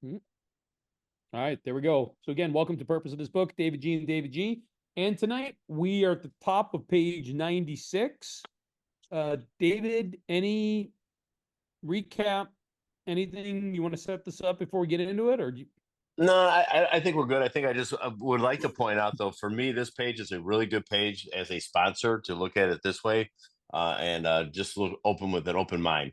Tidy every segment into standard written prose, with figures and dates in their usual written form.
Mhm. All right, there we go. So again, welcome to Purpose of this book, David G and David G. And tonight we are at the top of page 96. David, any recap, anything you want to set this up before we get into it, or do you... No, I think we're good. I think I just would like to point out, though, for me, this page is a really good page as a sponsor to look at it this way, and just look open with an open mind.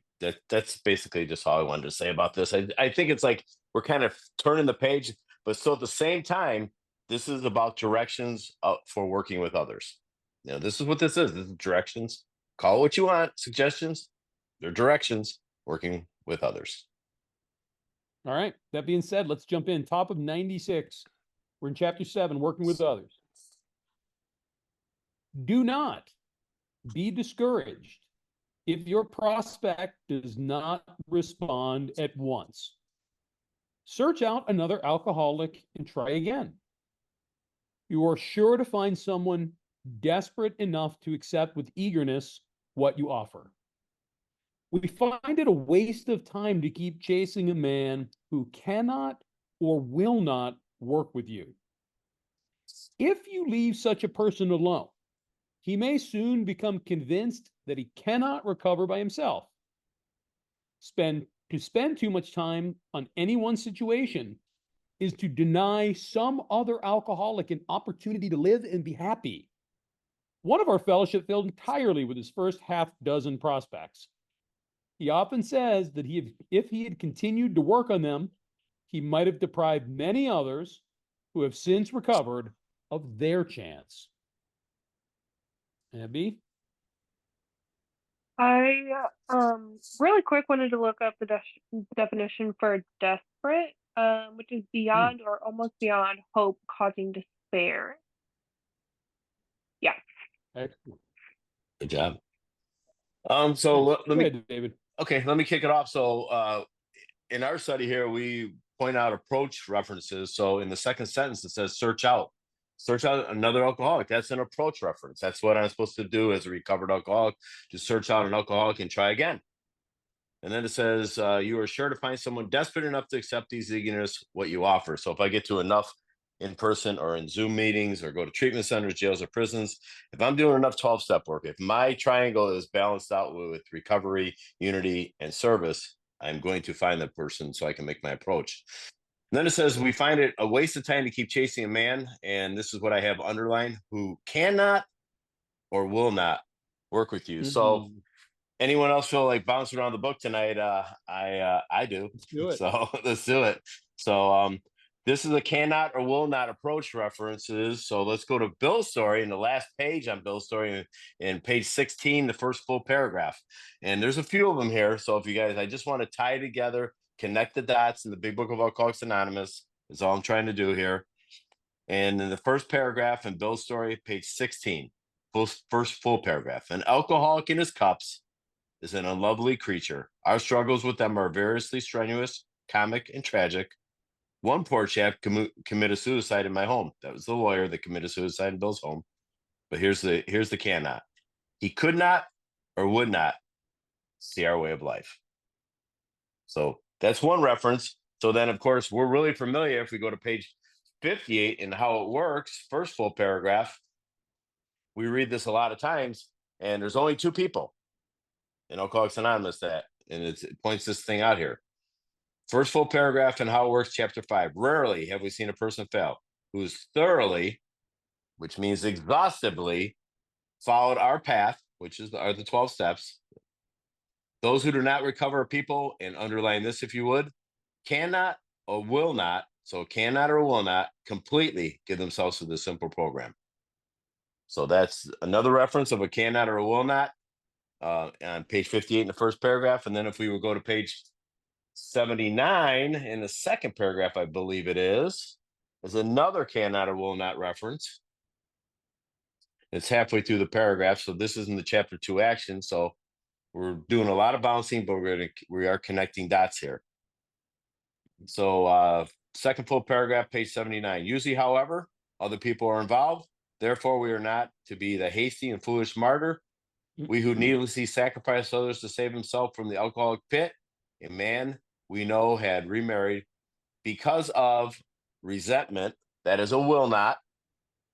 That's basically just all I wanted to say about this. I think it's like we're kind of turning the page, but still at the same time, this is about directions for working with others. This is what this is. This is directions. Call it what you want. Suggestions. They're directions. Working with others. All right. That being said, let's jump in. Top of 96. We're in chapter 7, working with others. Do not be discouraged if your prospect does not respond at once. Search out another alcoholic and try again. You are sure to find someone desperate enough to accept with eagerness what you offer. We find it a waste of time to keep chasing a man who cannot or will not work with you. If you leave such a person alone, he may soon become convinced that he cannot recover by himself. Spend too much time on any one situation is to deny some other alcoholic an opportunity to live and be happy. One of our fellowship failed entirely with his first half dozen prospects. He often says that if he had continued to work on them, he might have deprived many others who have since recovered of their chance. Abby? I really quick wanted to look up the definition for desperate, which is Hmm. beyond or almost beyond hope, causing despair. Yeah. Excellent. Good job. So Nice. let Go me ahead, David. Okay, let me kick it off. So, in our study here, we point out approach references. So, in the second sentence, it says search out another alcoholic. That's an approach reference. That's what I'm supposed to do as a recovered alcoholic, to search out an alcoholic and try again. And then it says, you are sure to find someone desperate enough to accept these eagerness, what you offer. So, if I get to enough in person or in Zoom meetings or go to treatment centers, jails, or prisons, if I'm doing enough 12 step work, if my triangle is balanced out with recovery, unity, and service, I'm going to find that person so I can make my approach. And then it says, we find it a waste of time to keep chasing a man. And this is what I have underlined, who cannot or will not work with you. So, Mm-hmm. anyone else feel like bouncing around the book tonight? I do. Let's do it. So let's do it. So this is a cannot or will not approach references. So let's go to Bill's story in the last page on Bill's story in page 16, the first full paragraph. And there's a few of them here. So if you guys, I just want to tie together, connect the dots in the big book of Alcoholics Anonymous is all I'm trying to do here. And in the first paragraph in Bill's story, page 16, first full paragraph, an alcoholic in his cups is an unlovely creature. Our struggles with them are variously strenuous, comic, and tragic. One poor chap committed suicide in my home. That was the lawyer that committed suicide in Bill's home. But here's the cannot. He could not or would not see our way of life. So that's one reference. So then, of course, we're really familiar if we go to page 58 and how it works. First full paragraph. We read this a lot of times, and there's only two people in Alcoholics Anonymous and it points this thing out here. First full paragraph in How It Works, Chapter 5. Rarely have we seen a person fail who's thoroughly, which means exhaustively, followed our path, which are the 12 steps. Those who do not recover are people, and underline this if you would, cannot or will not, so cannot or will not completely give themselves to this simple program. So that's another reference of a cannot or a will not on page 58 in the first paragraph. And then if we would go to page 79 in the second paragraph, I believe it is another cannot or will not reference. It's halfway through the paragraph, so this isn't the chapter 2 action. So we're doing a lot of bouncing, but we are connecting dots here. So second full paragraph, page 79. Usually, however, other people are involved. Therefore, we are not to be the hasty and foolish martyr. We who needlessly sacrifice others to save himself from the alcoholic pit. A man we know had remarried because of resentment, that is a will not.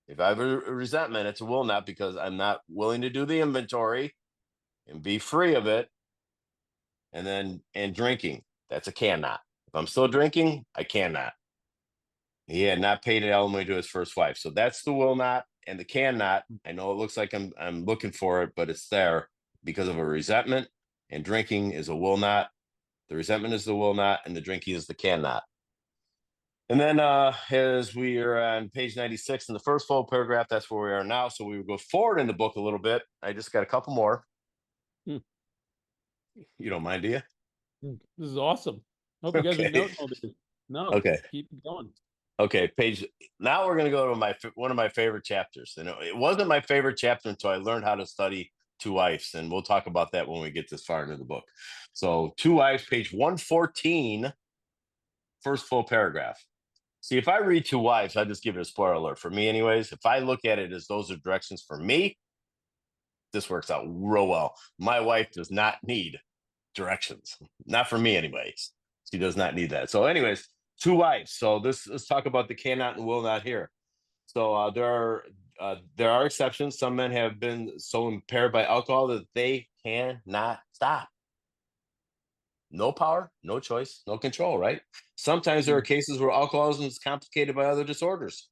If I have a resentment, it's a will not because I'm not willing to do the inventory and be free of it. And drinking, that's a cannot. If I'm still drinking, I cannot. He had not paid an alimony to his first wife. So that's the will not and the cannot. I know it looks like I'm looking for it, but it's there because of a resentment. And drinking is a will not. The resentment is the will not, and the drinking is the cannot. And then as we are on page 96 in the first full paragraph, that's where we are now. So we will go forward in the book a little bit. I just got a couple more. Hmm. You don't mind, do you? This is awesome. Hope you guys are Okay. noting all this. No, Okay. keep going. Okay, page. Now we're going to go to one of my favorite chapters. And it wasn't my favorite chapter until I learned how to study Two Wives, and we'll talk about that when we get this far into the book. So, Two Wives, page 114, first full paragraph. See, if I read Two Wives, I just give it a spoiler alert for me, anyways. If I look at it as those are directions for me, this works out real well. My wife does not need directions, not for me, anyways. She does not need that. So, anyways, Two Wives. So let's talk about the cannot and will not here. So there are exceptions. Some men have been so impaired by alcohol that they cannot stop. No power, no choice, no control, right? Sometimes there are cases where alcoholism is complicated by other disorders.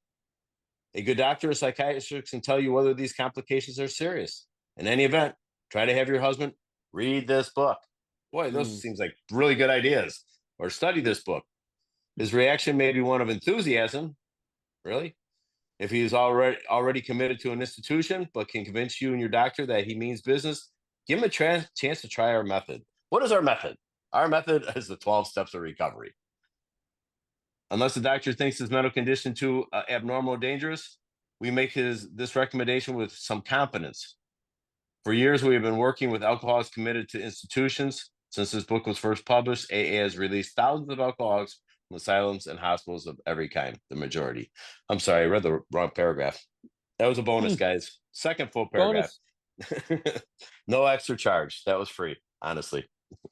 A good doctor or psychiatrist can tell you whether these complications are serious. In any event, try to have your husband read this book. Boy, those seems like really good ideas. Or study this book. His reaction may be one of enthusiasm. Really? If he is already committed to an institution, but can convince you and your doctor that he means business, give him a chance to try our method. What is our method? Our method is the 12 steps of recovery. Unless the doctor thinks his mental condition too abnormal or dangerous, we make this recommendation with some confidence. For years, we have been working with alcoholics committed to institutions. Since this book was first published, AA has released thousands of alcoholics from asylums and hospitals of every kind, the majority. I'm sorry, I read the wrong paragraph. That was a bonus, guys. Second full paragraph. No extra charge. That was free, honestly.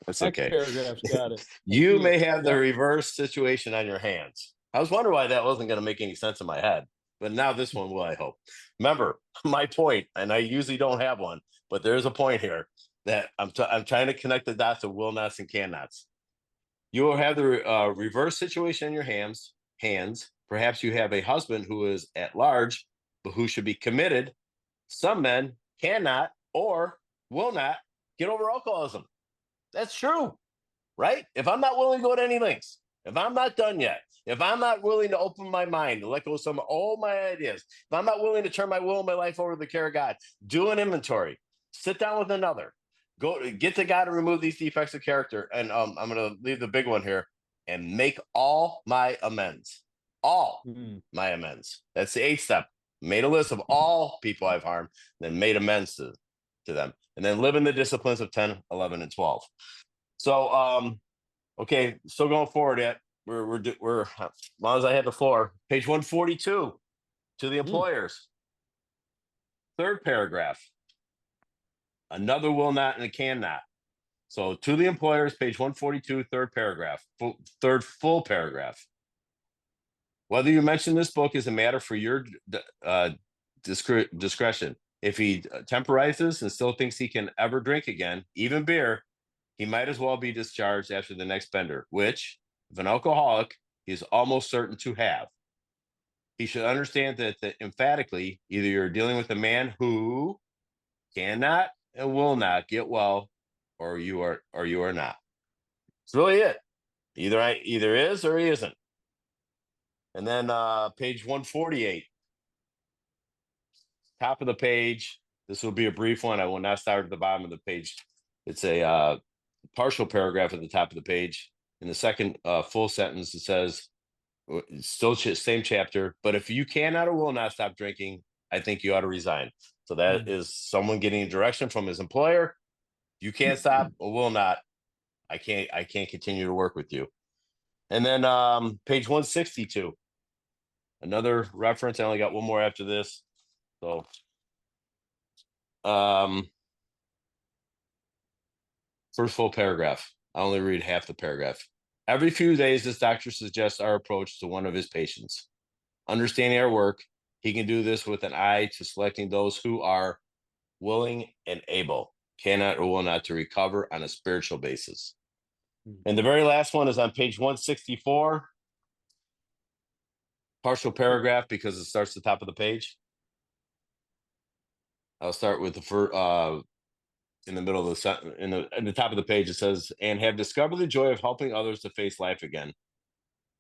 That's Next okay. paragraph's got it. You may have the reverse situation on your hands. I was wondering why that wasn't going to make any sense in my head, but now this one will, I hope. Remember my point, and I usually don't have one, but there's a point here that I'm trying to connect the dots of will nots and cannots. You will have the reverse situation in your hands. Perhaps you have a husband who is at large, but who should be committed. Some men cannot or will not get over alcoholism. That's true, right? If I'm not willing to go to any lengths, if I'm not done yet, if I'm not willing to open my mind to let go of some of all my ideas, if I'm not willing to turn my will and my life over to the care of God, do an inventory, sit down with another, go get to God to remove these defects of character. And I'm going to leave the big one here and make all my amends. All my amends. That's the 8th step. Made a list of all people I've harmed, then made amends to them, and then live in the disciplines of 10, 11, and 12. So, okay, still going forward yet. We're as long as I had the floor. Page 142 to the employers. Third paragraph. Another will not and a cannot. So to the employers, page 142, third paragraph, third full paragraph. Whether you mention this book is a matter for your discretion. If he temporizes and still thinks he can ever drink again, even beer, he might as well be discharged after the next bender, which, if an alcoholic, he is almost certain to have. He should understand that emphatically, either you're dealing with a man who cannot and will not get well, or you are not. It's really it. Either is or he isn't. And then page 148. Top of the page. This will be a brief one. I will not start at the bottom of the page. It's a partial paragraph at the top of the page. In the second full sentence, it says, still same chapter, but if you cannot or will not stop drinking, I think you ought to resign. So that is someone getting direction from his employer. You can't stop or will not. I can't continue to work with you. And then page 162. Another reference. I only got one more after this. So first full paragraph. I only read half the paragraph. Every few days, this doctor suggests our approach to one of his patients. Understanding our work, he can do this with an eye to selecting those who are willing and able, cannot or will not to recover on a spiritual basis. And the very last one is on page 164. Partial paragraph because it starts at the top of the page. I'll start with the first, in the middle of the sentence, in the top of the page, it says, and have discovered the joy of helping others to face life again.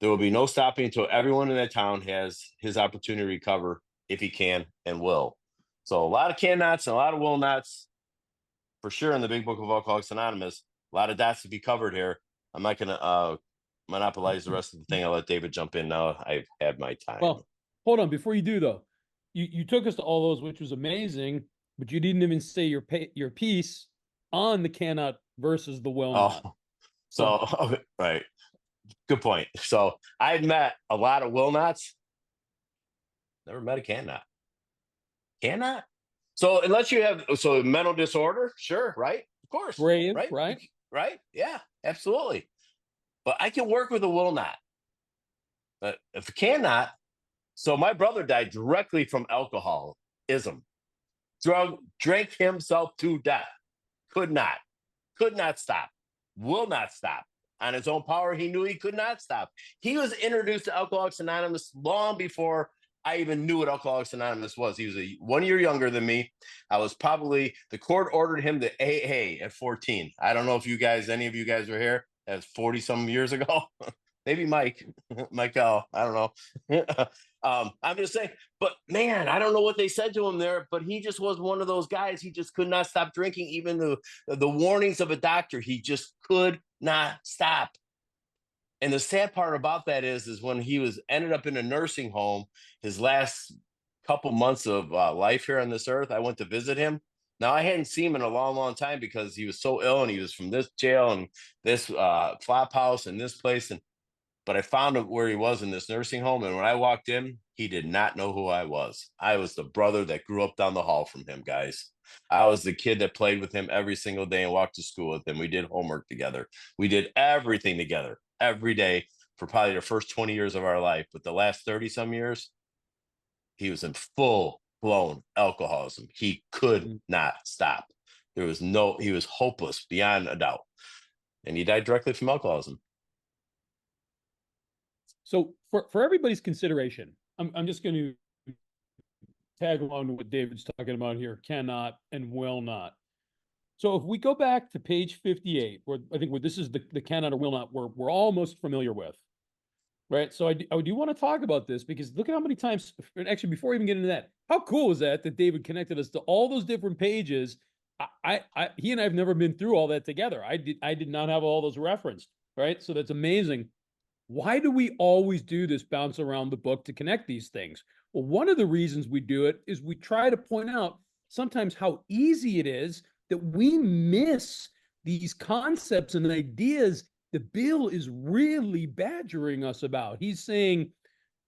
There will be no stopping until everyone in that town has his opportunity to recover if he can and will. So a lot of cannots and a lot of will nots for sure in the big book of Alcoholics Anonymous. A lot of dots to be covered here. I'm not going to monopolize the rest of the thing. I'll let David jump in now. I've had my time. Well, hold on. Before you do, though, you took us to all those, which was amazing, but you didn't even say your piece on the cannot versus the will not. So right. Good point. So I've met a lot of will nots. Never met a cannot. Cannot? So unless you have mental disorder, sure, right? Of course. Brave, right? Right? Right? Yeah, absolutely. But I can work with a will not. But if a cannot, so my brother died directly from alcoholism. Drank himself to death. Could not stop. Will not stop. On his own power, he knew he could not stop. He was introduced to Alcoholics Anonymous long before I even knew what Alcoholics Anonymous was. He was 1 year younger than me. I was probably, the court ordered him to AA at 14. I don't know if any of you guys were here. That's 40 some years ago. Maybe Michael, I don't know. I'm just saying, but man, I don't know what they said to him there, but he just was one of those guys. He just could not stop drinking. Even the warnings of a doctor, he just could not stop. And the sad part about that is when he ended up in a nursing home, his last couple months of life here on this earth, I went to visit him. Now, I hadn't seen him in a long, long time because he was so ill and he was from this jail and this flop house and this place. But I found him where he was in this nursing home. And when I walked in, he did not know who I was. I was the brother that grew up down the hall from him, guys. I was the kid that played with him every single day and walked to school with him. We did homework together. We did everything together every day for probably the first 20 years of our life. But the last 30 some years, he was in full blown alcoholism. He could not stop. He was hopeless beyond a doubt. And he died directly from alcoholism. So for everybody's consideration, I'm just going to tag along to what David's talking about here, cannot and will not. So if we go back to page 58, where I think this is the cannot or will not we're all most familiar with, right? So I do want to talk about this because look at how many times, and actually before we even get into that, how cool is that David connected us to all those different pages? He and I have never been through all that together. I did not have all those referenced, right? So that's amazing. Why do we always do this bounce around the book to connect these things? Well, one of the reasons we do it is we try to point out sometimes how easy it is that we miss these concepts and ideas that Bill is really badgering us about. He's saying,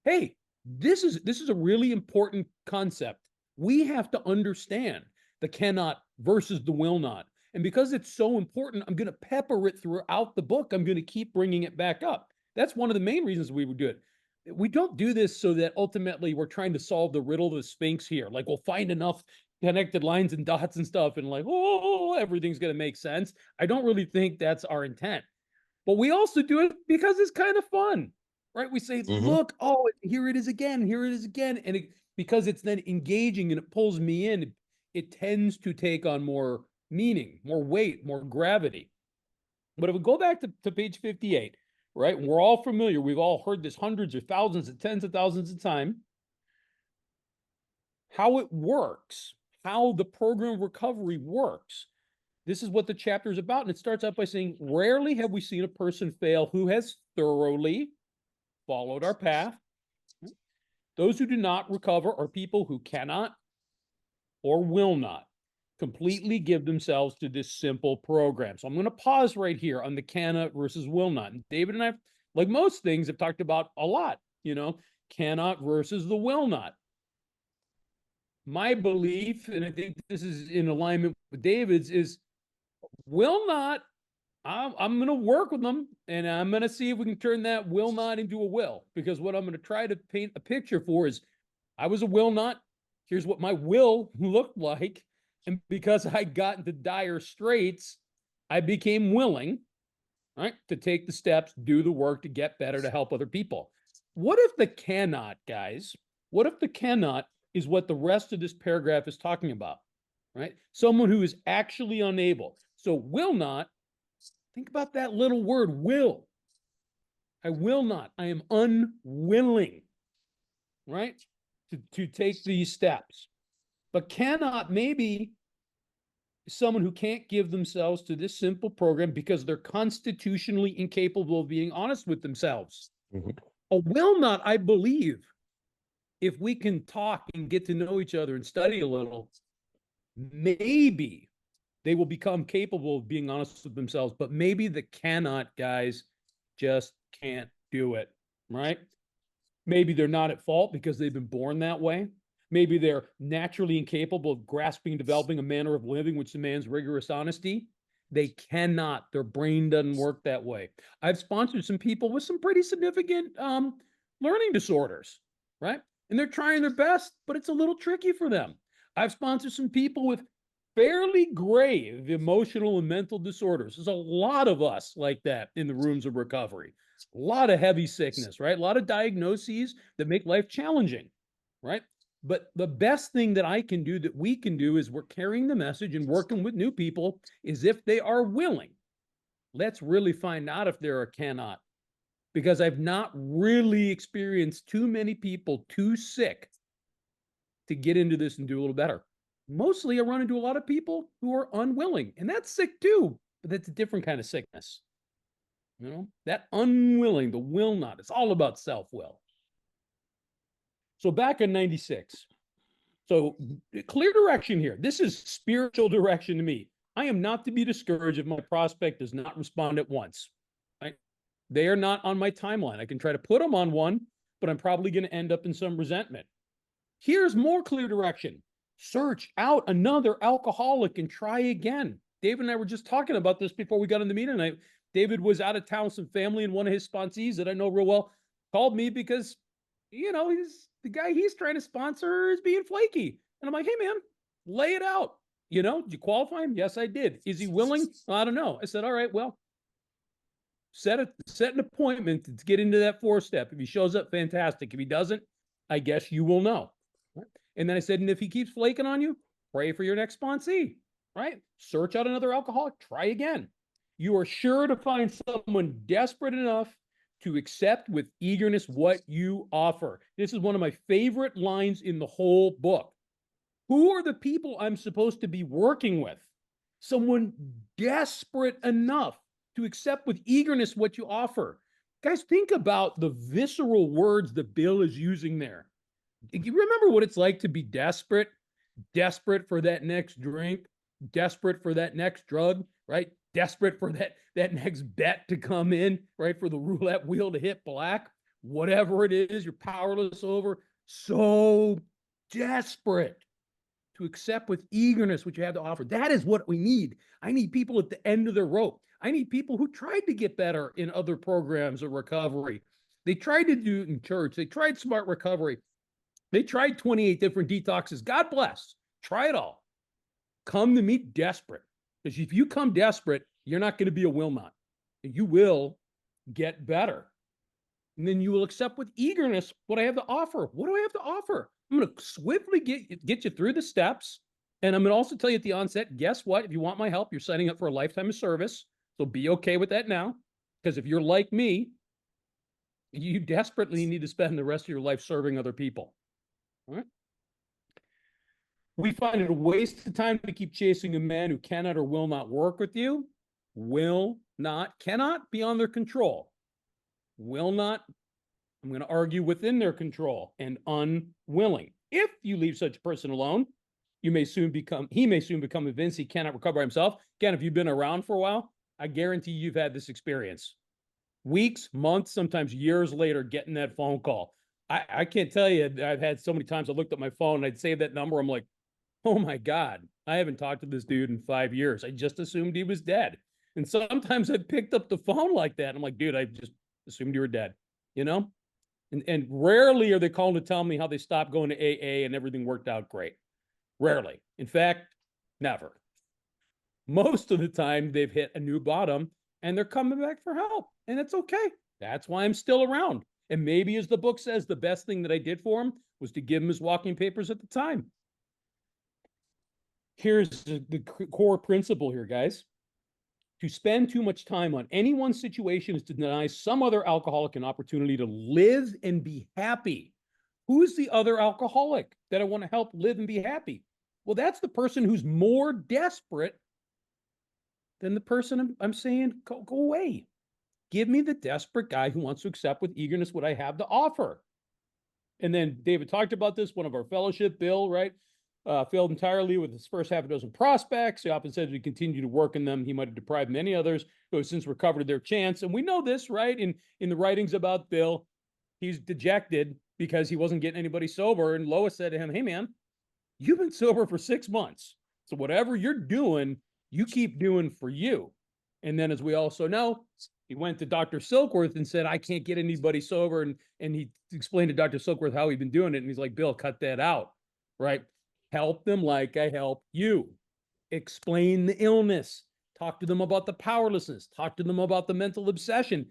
hey, this is a really important concept. We have to understand the cannot versus the will not. And because it's so important, I'm going to pepper it throughout the book. I'm going to keep bringing it back up. That's one of the main reasons we would do it. We don't do this so that ultimately we're trying to solve the riddle of the Sphinx here. Like we'll find enough connected lines and dots and stuff and like, oh, everything's going to make sense. I don't really think that's our intent. But we also do it because it's kind of fun, right? We say, look, oh, here it is again. Here it is again. And because it's then engaging and it pulls me in, it tends to take on more meaning, more weight, more gravity. But if we go back to page 58, right? We're all familiar. We've all heard this hundreds or thousands of tens of thousands of times. How it works, how the program of recovery works. This is what the chapter is about. And it starts out by saying, rarely have we seen a person fail who has thoroughly followed our path. Those who do not recover are people who cannot or will not completely give themselves to this simple program. So I'm going to pause right here on the cannot versus will not. And David and I, like most things, have talked about a lot, cannot versus the will not. My belief, and I think this is in alignment with David's, is will not I'm going to work with them, and I'm going to see if we can turn that will not into a will. Because what I'm going to try to paint a picture for is, I was a will not. Here's what my will looked like. And because I got into dire straits, I became willing, right, to take the steps, do the work to get better, to help other people. What if the cannot, guys? What if the cannot is what the rest of this paragraph is talking about, right? Someone who is actually unable. So will not, think about that little word, will. I will not. I am unwilling, right, to take these steps. But cannot, maybe someone who can't give themselves to this simple program because they're constitutionally incapable of being honest with themselves. Mhm. A will not, I believe, if we can talk and get to know each other and study a little, maybe they will become capable of being honest with themselves. But maybe the cannot guys just can't do it, right? Maybe they're not at fault because they've been born that way. Maybe they're naturally incapable of grasping and developing a manner of living which demands rigorous honesty. They cannot. Their brain doesn't work that way. I've sponsored some people with some pretty significant learning disorders, right? And they're trying their best, but it's a little tricky for them. I've sponsored some people with fairly grave emotional and mental disorders. There's a lot of us like that in the rooms of recovery. A lot of heavy sickness, right? A lot of diagnoses that make life challenging, right? But the best thing that I can do, that we can do, is we're carrying the message and working with new people, is if they are willing. Let's really find out if they're a cannot, because I've not really experienced too many people too sick to get into this and do a little better. Mostly I run into a lot of people who are unwilling, and that's sick too, but that's a different kind of sickness. You know, that unwilling, the will not, it's all about self-will. So back in 96, so clear direction here. This is spiritual direction to me. I am not to be discouraged if my prospect does not respond at once. Right? They are not on my timeline. I can try to put them on one, but I'm probably going to end up in some resentment. Here's more clear direction. Search out another alcoholic and try again. David and I were just talking about this before we got in the meeting tonight. David was out of town with some family, and one of his sponsees that I know real well called me because, you know, he's the guy he's trying to sponsor is being flaky. And I'm like, hey, man, lay it out. You know, did you qualify him? Yes, I did. Is he willing? I don't know. I said, all right, well, set an appointment to get into that 4-step. If he shows up, fantastic. If he doesn't, I guess you will know. And then I said, and if he keeps flaking on you, pray for your next sponsee, right? Search out another alcoholic, try again. You are sure to find someone desperate enough to accept with eagerness what you offer. This is one of my favorite lines in the whole book. Who are the people I'm supposed to be working with? Someone desperate enough to accept with eagerness what you offer. Guys, think about the visceral words that Bill is using there. You remember what it's like to be desperate, desperate for that next drink, desperate for that next drug, right? Desperate for that next bet to come in, right? For the roulette wheel to hit black, whatever it is you're powerless over. So desperate to accept with eagerness what you have to offer. That is what we need. I need people at the end of their rope. I need people who tried to get better in other programs of recovery. They tried to do it in church. They tried smart recovery. They tried 28 different detoxes. God bless. Try it all. Come to me desperate. Because if you come desperate, you're not going to be a will not. You will get better. And then you will accept with eagerness what I have to offer. What do I have to offer? I'm going to swiftly get you through the steps. And I'm going to also tell you at the onset, guess what? If you want my help, you're signing up for a lifetime of service. So be okay with that now. Because if you're like me, you desperately need to spend the rest of your life serving other people. All right. We find it a waste of time to keep chasing a man who cannot or will not work with you. Will not, cannot be on their control. Will not, I'm going to argue, within their control, and unwilling. If you leave such a person alone, he may soon become convinced he cannot recover himself. Again, if you've been around for a while, I guarantee you've had this experience. Weeks, months, sometimes years later, getting that phone call. I can't tell you, I've had so many times I looked at my phone and I'd save that number. I'm like, oh my God, I haven't talked to this dude in 5 years. I just assumed he was dead. And sometimes I picked up the phone like that. I'm like, dude, I just assumed you were dead, you know? And rarely are they calling to tell me how they stopped going to AA and everything worked out great. Rarely. In fact, never. Most of the time they've hit a new bottom and they're coming back for help. And that's okay. That's why I'm still around. And maybe, as the book says, the best thing that I did for him was to give him his walking papers at the time. Here's the core principle here, guys. To spend too much time on any one situation is to deny some other alcoholic an opportunity to live and be happy. Who is the other alcoholic that I want to help live and be happy? Well, that's the person who's more desperate than the person I'm saying, go away. Give me the desperate guy who wants to accept with eagerness what I have to offer. And then David talked about this, one of our fellowship, Bill, right? Failed entirely with his first half a dozen prospects. He often said we continue to work in them. He might have deprived many others who have since recovered their chance. And we know this, right? In the writings about Bill, he's dejected because he wasn't getting anybody sober. And Lois said to him, hey, man, you've been sober for 6 months. So whatever you're doing, you keep doing for you. And then, as we also know, he went to Dr. Silkworth and said, I can't get anybody sober. And he explained to Dr. Silkworth how he'd been doing it. And he's like, Bill, cut that out, right? Help them like I help you. Explain the illness. Talk to them about the powerlessness. Talk to them about the mental obsession.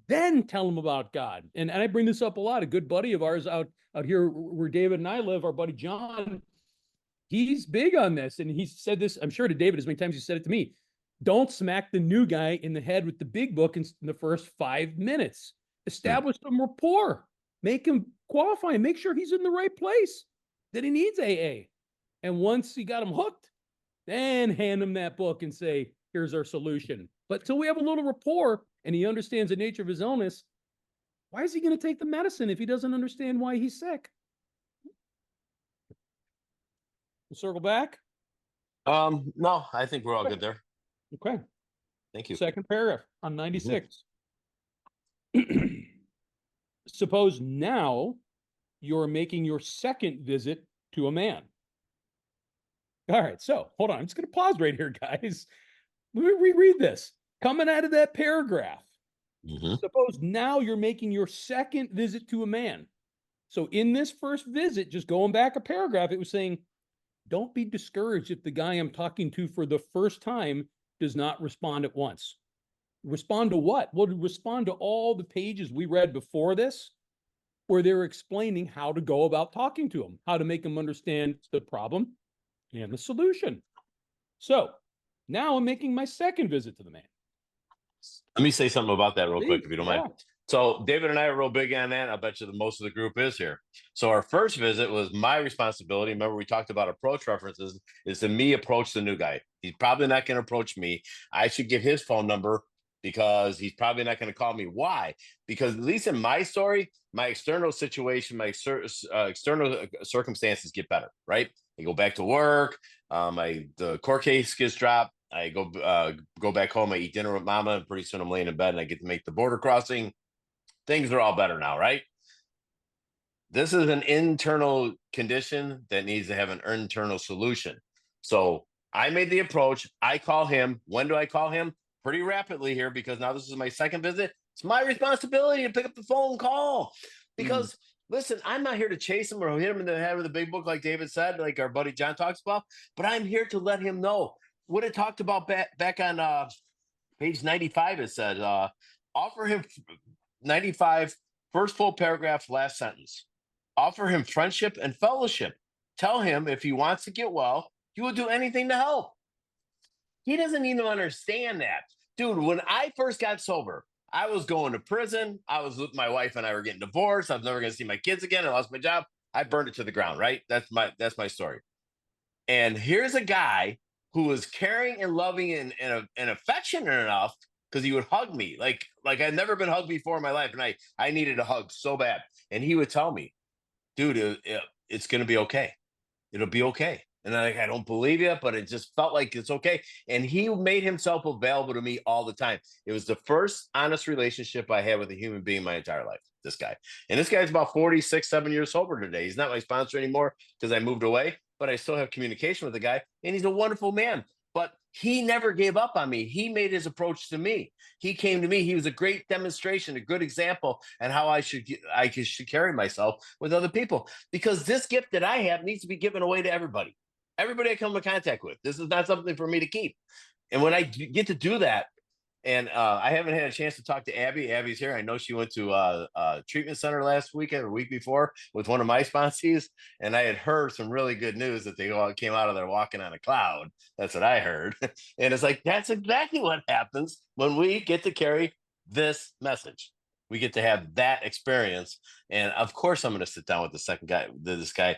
Then tell them about God. And I bring this up a lot. A good buddy of ours out here where David and I live, our buddy John, he's big on this. And he said this, I'm sure, to David as many times he said it to me. Don't smack the new guy in the head with the big book in the first 5 minutes. Establish some rapport. Make him qualify and make sure he's in the right place, that he needs AA. And once you got him hooked, then hand him that book and say, here's our solution. But till we have a little rapport and he understands the nature of his illness, why is he going to take the medicine if he doesn't understand why he's sick? We'll circle back. No, I think we're all good there. Okay. Thank you. Second paragraph on 96. Suppose now you're making your second visit to a man. All right, so hold on. I'm just going to pause right here, guys. Let me reread this. Coming out of that paragraph, suppose now you're making your second visit to a man. So in this first visit, just going back a paragraph, it was saying, don't be discouraged if the guy I'm talking to for the first time does not respond at once. Respond to what? Well, respond to all the pages we read before this, where they were explaining how to go about talking to him, how to make him understand the problem and the solution. So now I'm making my second visit to the man. Let me say something about that real quick, if you don't Yeah. mind. So David and I are real big on that. I'll bet you that most of the group is here. So our first visit was my responsibility. Remember, we talked about approach references, is to me approach the new guy. He's probably not going to approach me. I should get his phone number because he's probably not going to call me. Why? Because at least in my story, my external situation, my external circumstances get better, right? I go back to work. The court case gets dropped. I go back home. I eat dinner with mama, and pretty soon I'm laying in bed and I get to make the border crossing. Things are all better now, right? This is an internal condition that needs to have an internal solution. So I made the approach. I call him. When do I call him? Pretty rapidly here, because now this is my second visit. It's my responsibility to pick up the phone and call, because listen, I'm not here to chase him or hit him in the head with a big book like David said, like our buddy John talks about, but I'm here to let him know what it talked about back on page 95. It said, offer him 95, first full paragraph, last sentence. Offer him friendship and fellowship. Tell him if he wants to get well, he will do anything to help. He doesn't even understand that. Dude, when I first got sober, I was going to prison. I was with my wife and I were getting divorced. I was never going to see my kids again. I lost my job. I burned it to the ground, right? That's my story. And here's a guy who was caring and loving and affectionate enough, because he would hug me like I'd never been hugged before in my life, and I needed a hug so bad. And he would tell me, dude, it's going to be okay. It'll be okay. And I don't believe you, but it just felt like it's okay. And he made himself available to me all the time. It was the first honest relationship I had with a human being my entire life, this guy. And this guy's about 46, 7 years sober today. He's not my sponsor anymore because I moved away, but I still have communication with the guy, and he's a wonderful man. but he never gave up on me. He made his approach to me. He came to me. He was a great demonstration, a good example, and how I should carry myself with other people. Because this gift that I have needs to be given away to everybody. Everybody I come in contact with. This is not something for me to keep. And when I get to do that, and I haven't had a chance to talk to Abby. Abby's here. I know she went to a treatment center last weekend or week before with one of my sponsees. And I had heard some really good news that they all came out of there walking on a cloud. That's what I heard. And it's like, that's exactly what happens when we get to carry this message. We get to have that experience. And of course, I'm going to sit down with this guy,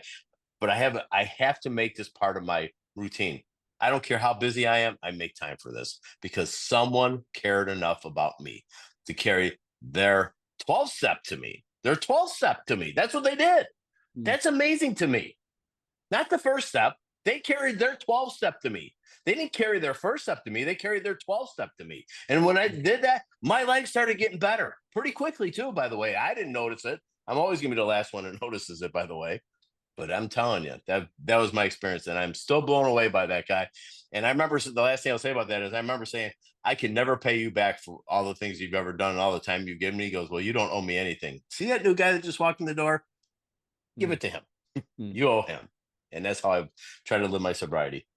but I have to make this part of my routine. I don't care how busy I am. I make time for this because someone cared enough about me to carry their 12 step to me. Their 12 step to me. That's what they did. That's amazing to me. Not the first step. They carried their 12 step to me. They didn't carry their first step to me. They carried their 12 step to me. And when I did that, my life started getting better pretty quickly too, by the way. I didn't notice it. I'm always going to be the last one that notices it, by the way. But I'm telling you, that was my experience. And I'm still blown away by that guy. And I remember the last thing I'll say about that is I remember saying, I can never pay you back for all the things you've ever done and all the time you've given me. He goes, well, you don't owe me anything. See that new guy that just walked in the door? Give it to him. You owe him. And that's how I try to live my sobriety.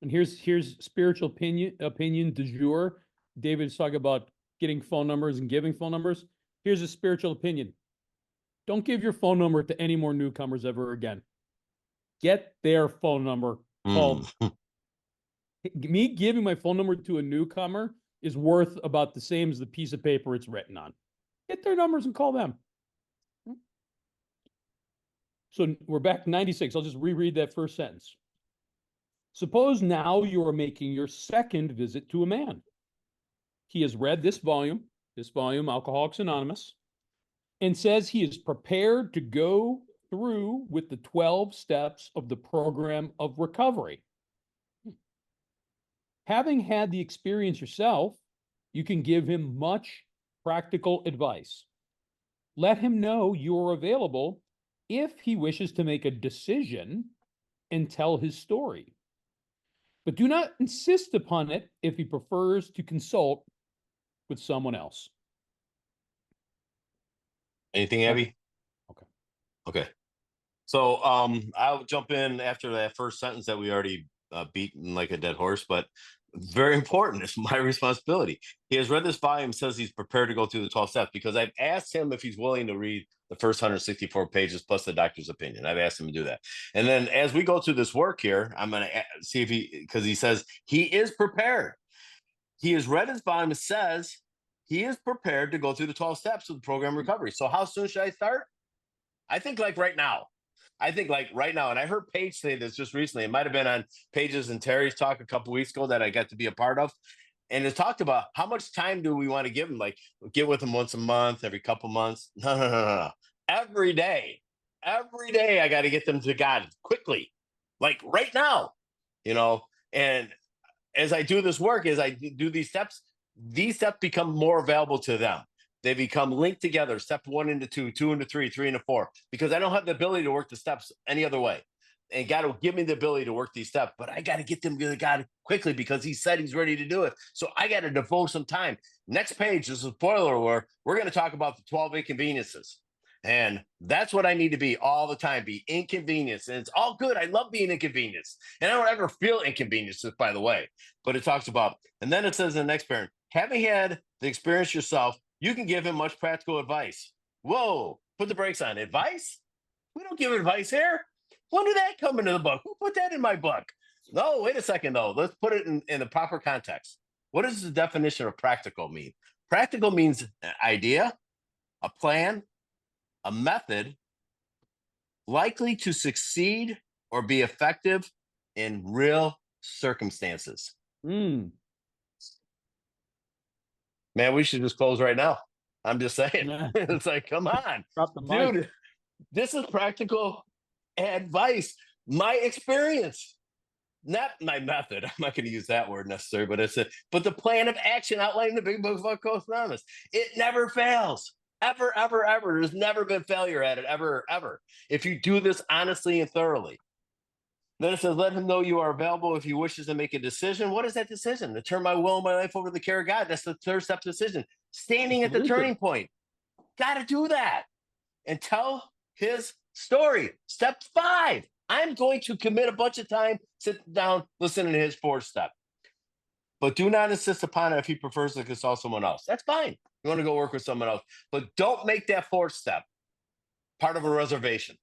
And here's spiritual opinion du jour. David's talking about getting phone numbers and giving phone numbers. Here's a spiritual opinion. Don't give your phone number to any more newcomers ever again. Get their phone number called. Me giving my phone number to a newcomer is worth about the same as the piece of paper it's written on. Get their numbers and call them. So we're back to 96. I'll just reread that first sentence. Suppose now you are making your second visit to a man. He has read this volume, Alcoholics Anonymous, and says he is prepared to go through with the 12 steps of the program of recovery. Having had the experience yourself, you can give him much practical advice. Let him know you are available if he wishes to make a decision and tell his story. But do not insist upon it if he prefers to consult with someone else. Anything, Abby? Okay. So I'll jump in after that first sentence that we already beaten like a dead horse, but very important. It's my responsibility. He has read this volume, says he's prepared to go through the 12 steps because I've asked him if he's willing to read the first 164 pages plus the doctor's opinion. I've asked him to do that. And then as we go through this work here, I'm going to see if because he says he is prepared. He has read his volume and says he is prepared to go through the 12 steps of the program recovery. So how soon should I start? I think like right now. And I heard Paige say this just recently. It might have been on Paige's and Terry's talk a couple weeks ago that I got to be a part of. And it talked about how much time do we want to give them? Like get with them once a month, every couple months. No. Every day I got to get them to God quickly, like right now, and as I do this work, as I do these steps become more available to them. They become linked together, step 1 into 2, 2 into 3, 3 into 4, because I don't have the ability to work the steps any other way. And God will give me the ability to work these steps, but I got to get them to God quickly because he said he's ready to do it. So I got to devote some time. Next page is a spoiler alert. We're going to talk about the 12 inconveniences. And that's what I need to be all the time, be inconvenienced. And it's all good. I love being inconvenienced. And I don't ever feel inconvenienced, by the way. But it talks about, and then it says in the next parent, having had the experience yourself, you can give him much practical advice. Whoa, put the brakes on. Advice? We don't give advice here. When did that come into the book? Who put that in my book? No, wait a second, though. Let's put it in the proper context. What does the definition of practical mean? Practical means an idea, a plan, a method likely to succeed or be effective in real circumstances. Man, we should just close right now. I'm just saying. It's like, come on, dude. This is practical advice. My experience, not my method. I'm not going to use that word necessarily, but the plan of action outlined in the Big Book of Alcoholics Anonymous. It never fails. Ever. There's never been failure at it, ever. If you do this honestly and thoroughly. Then it says, let him know you are available if he wishes to make a decision. What is that decision? To turn my will and my life over to the care of God. That's the third step decision. Standing at the Absolutely. turning point. Got to do that and tell his story. Step 5. I'm going to commit a bunch of time, sit down, listen to his 4th step. But do not insist upon it if he prefers to consult someone else. That's fine. You want to go work with someone else. But don't make that 4th step part of a reservation.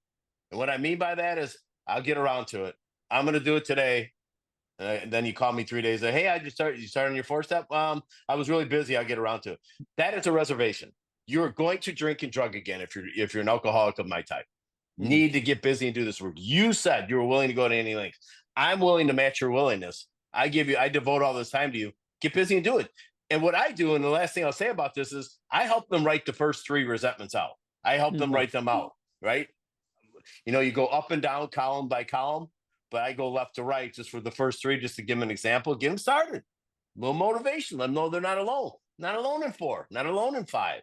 And what I mean by that is I'll get around to it. I'm going to do it today. And then you call me 3 days later. Hey, you started on your 4th step? I was really busy. I'll get around to it. That is a reservation. You're going to drink and drug again if you're an alcoholic of my type. Need to get busy and do this work. You said you were willing to go to any lengths. I'm willing to match your willingness. I devote all this time to you. Get busy and do it. And what I do, and the last thing I'll say about this is I help them write the first 3 resentments out. I help them write them out, right? You go up and down column by column, but I go left to right just for the first 3, just to give them an example, get them started. A little motivation. Let them know they're not alone. Not alone in 4, not alone in 5.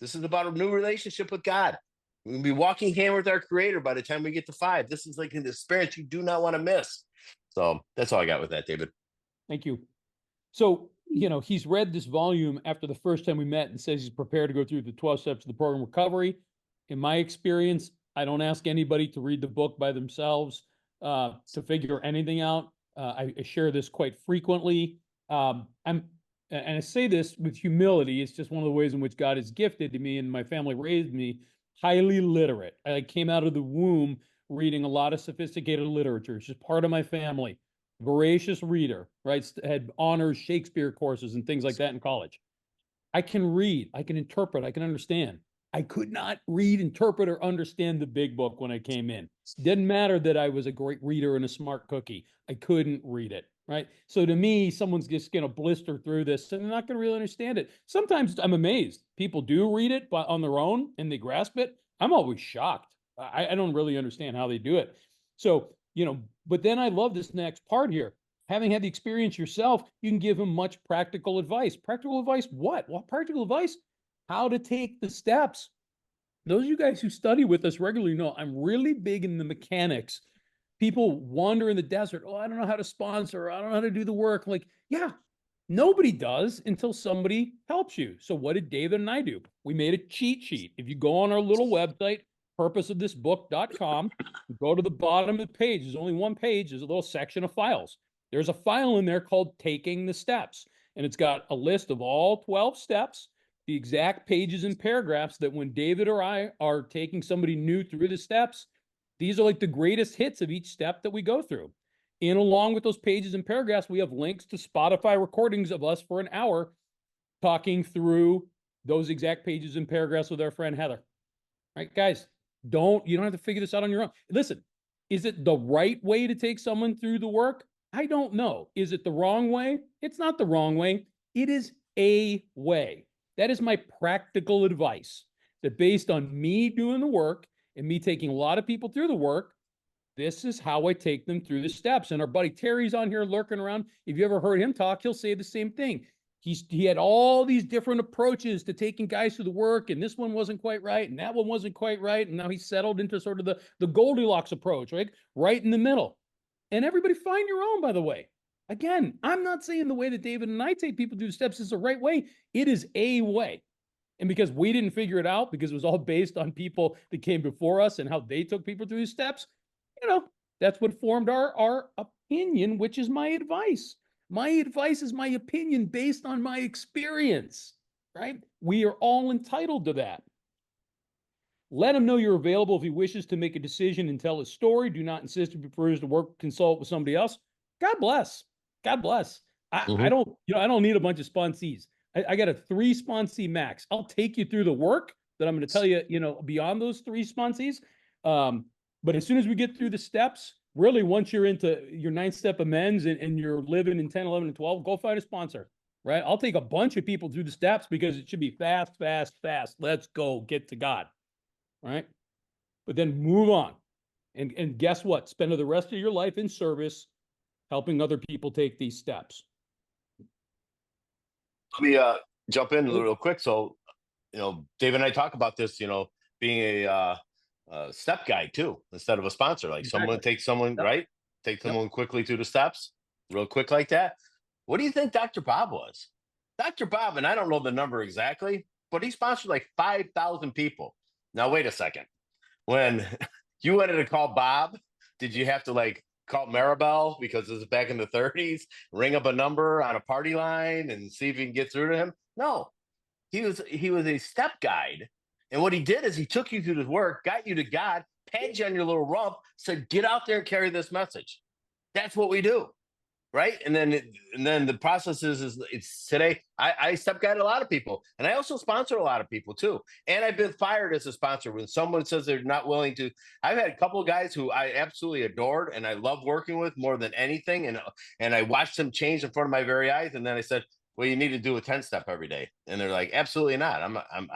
This is about a new relationship with God. We'll be walking hand with our Creator by the time we get to 5. This is like an experience you do not want to miss. So that's all I got with that, David. Thank you. So, he's read this volume after the first time we met and says he's prepared to go through the 12 steps of the program recovery. In my experience, I don't ask anybody to read the book by themselves to figure anything out. I share this quite frequently. And I say this with humility. It's just one of the ways in which God has gifted to me, and my family raised me highly literate. I came out of the womb reading a lot of sophisticated literature. It's just part of my family. Voracious reader, right? Had honors Shakespeare courses and things like that in college. I can read, I can interpret, I can understand. I could not read, interpret, or understand the big book when I came in. Didn't matter that I was a great reader and a smart cookie. I couldn't read it, right? So to me, someone's just going to blister through this and they're not going to really understand it. Sometimes I'm amazed. People do read it on their own and they grasp it. I'm always shocked. I don't really understand how they do it. So, but then I love this next part here. Having had the experience yourself, you can give them much practical advice. Practical advice, what? Well, practical advice, how to take the steps. Those of you guys who study with us regularly know I'm really big in the mechanics. People wander in the desert. Oh, I don't know how to sponsor. I don't know how to do the work. Like, yeah, nobody does until somebody helps you. So what did David and I do? We made a cheat sheet. If you go on our little website, purposeofthisbook.com, go to the bottom of the page. There's only one page. There's a little section of files. There's a file in there called Taking the Steps. And it's got a list of all 12 steps, the exact pages and paragraphs that when David or I are taking somebody new through the steps, these are like the greatest hits of each step that we go through. And along with those pages and paragraphs, we have links to Spotify recordings of us for an hour talking through those exact pages and paragraphs with our friend Heather. All right, guys, you don't have to figure this out on your own. Listen, is it the right way to take someone through the work? I don't know. Is it the wrong way? It's not the wrong way. It is a way. That is my practical advice, that based on me doing the work and me taking a lot of people through the work, this is how I take them through the steps. And our buddy Terry's on here lurking around. If you ever heard him talk, he'll say the same thing. He had all these different approaches to taking guys through the work, and this one wasn't quite right, and that one wasn't quite right, and now he's settled into sort of the Goldilocks approach, right in the middle. And everybody find your own, by the way. Again, I'm not saying the way that David and I take people through the steps is the right way. It is a way. And because we didn't figure it out, because it was all based on people that came before us and how they took people through these steps, that's what formed our opinion, which is my advice. My advice is my opinion based on my experience, right? We are all entitled to that. Let him know you're available if he wishes to make a decision and tell his story. Do not insist if he prefers to consult with somebody else. God bless. God bless. I don't need a bunch of sponsees. I got a 3 sponsee max. I'll take you through the work that I'm going to tell you, beyond those 3 sponsees. But as soon as we get through the steps, really, once you're into your 9th step amends and you're living in 10, 11, and 12, go find a sponsor, right? I'll take a bunch of people through the steps because it should be fast, fast, fast. Let's go get to God, right? But then move on. And guess what? Spend the rest of your life in service helping other people take these steps. Let me jump in real quick. So, Dave and I talk about this, being a step guide too, instead of a sponsor. Like someone takes someone, right? take someone quickly through the steps, real quick like that. What do you think Dr. Bob was? Dr. Bob, and I don't know the number exactly, but he sponsored like 5,000 people. Now, wait a second. When you wanted to call Bob, did you have to like call Maribel because this is back in the 30s, ring up a number on a party line and see if you can get through to him? No, he was a step guide. And what he did is he took you through the work, got you to God, patted you on your little rump, said, get out there and carry this message. That's what we do. Right. And then the process is it's today. I step guide a lot of people, and I also sponsor a lot of people too. And I've been fired as a sponsor when someone says they're not willing to. I've had a couple of guys who I absolutely adored and I love working with more than anything. And I watched them change in front of my very eyes. And then I said, well, you need to do a 10-step every day. And they're like, absolutely not. I'm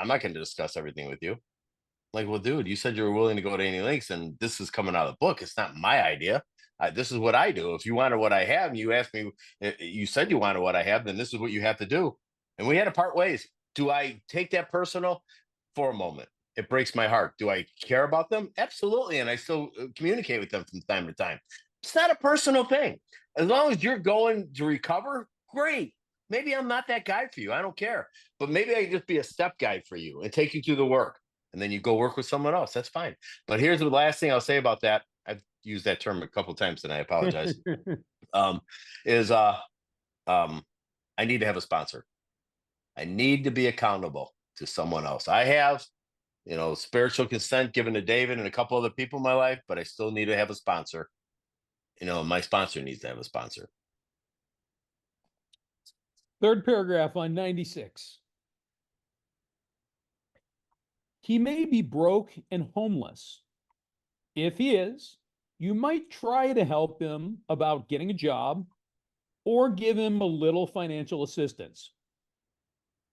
not going to discuss everything with you. Like, well, dude, you said you were willing to go to any lengths, and this is coming out of the book. It's not my idea. This is what I do. If you wanted what I have, and you asked me, you said you wanted what I have, then this is what you have to do. And we had to part ways. Do I take that personal? For a moment, it breaks my heart. Do I care about them? Absolutely. And I still communicate with them from time to time. It's not a personal thing. As long as you're going to recover, great. Maybe I'm not that guy for you. I don't care. But maybe I can just be a step guide for you and take you through the work. And then you go work with someone else. That's fine. But here's the last thing I'll say about that. I've used that term a couple of times and I apologize. I need to have a sponsor. I need to be accountable to someone else. I have, spiritual consent given to David and a couple other people in my life, but I still need to have a sponsor. My sponsor needs to have a sponsor. Third paragraph on 96. He may be broke and homeless. If he is, you might try to help him about getting a job or give him a little financial assistance.